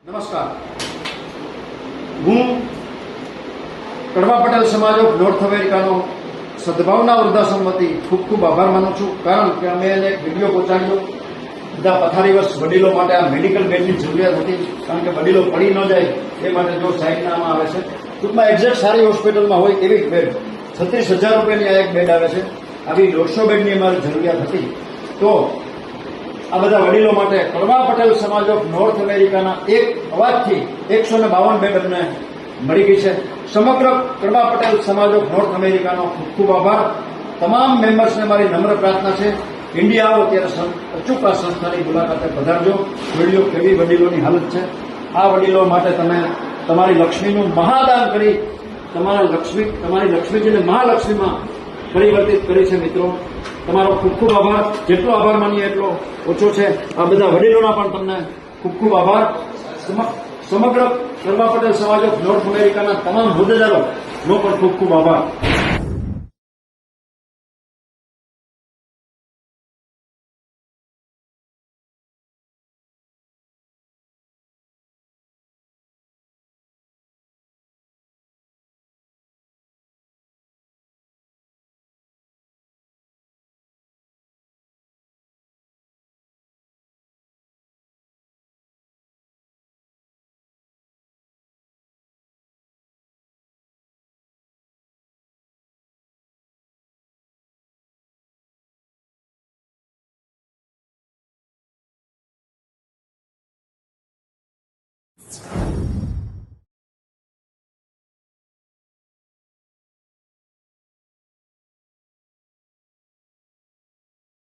નમસ્કાર, હું કડવા પટેલ સમાજ ઓફ નોર્થ અમેરિકાનો સદભાવના વૃદ્ધાશ્રમ વતી ખૂબ ખૂબ આભાર માનું છું. કારણ કે અમે એને એક વિડીયો પહોંચાડ્યો. બધા પથારીવશ વડીલો માટે આ મેડિકલ બેડની જરૂરિયાત હતી, કારણ કે વડીલો પડી ન જાય એ માટે જો સાઈડનામાં આવે છે. ટૂંકમાં એક્ઝેક્ટ સારી હોસ્પિટલમાં હોય એવી બેડ 36,000 રૂપિયાની આ એક બેડ આવે છે. આવી 150 બેડની અમારી જરૂરિયાત હતી. તો આ બધા વડીલો માટે કડવા પટેલ સમાજ ઓફ નોર્થ અમેરિકાના એક અવાજથી 152 બેડ અમને મળી ગઈ છે. સમગ્ર કડવા પટેલ સમાજ ઓફ નોર્થ અમેરિકાનો ખૂબ ખૂબ આભાર. તમામ મેમ્બર્સને મારી નમ્ર પ્રાર્થના છે, ઇન્ડિયા આવો ત્યારે અચૂક આ સંસ્થાની મુલાકાતે પધારજો. જોઈ લો કેવી વડીલોની હાલત છે. આ વડીલો માટે તમે તમારી લક્ષ્મીનું મહાદાન કરી તમારી લક્ષ્મીજીને મહાલક્ષ્મીમાં પરિવર્તિત કરી છે. મિત્રો, તમારો ખૂબ ખૂબ આભાર. જેટલો આભાર માનીએ એટલો ઓછો છે. આ બધા વડીલોના પણ તમને ખૂબ ખૂબ આભાર. સમગ્ર કડવા પટેલ સમાજ ઓફ નોર્થ અમેરિકાના તમામ હોદ્દેદારોનો પણ ખૂબ ખૂબ આભાર.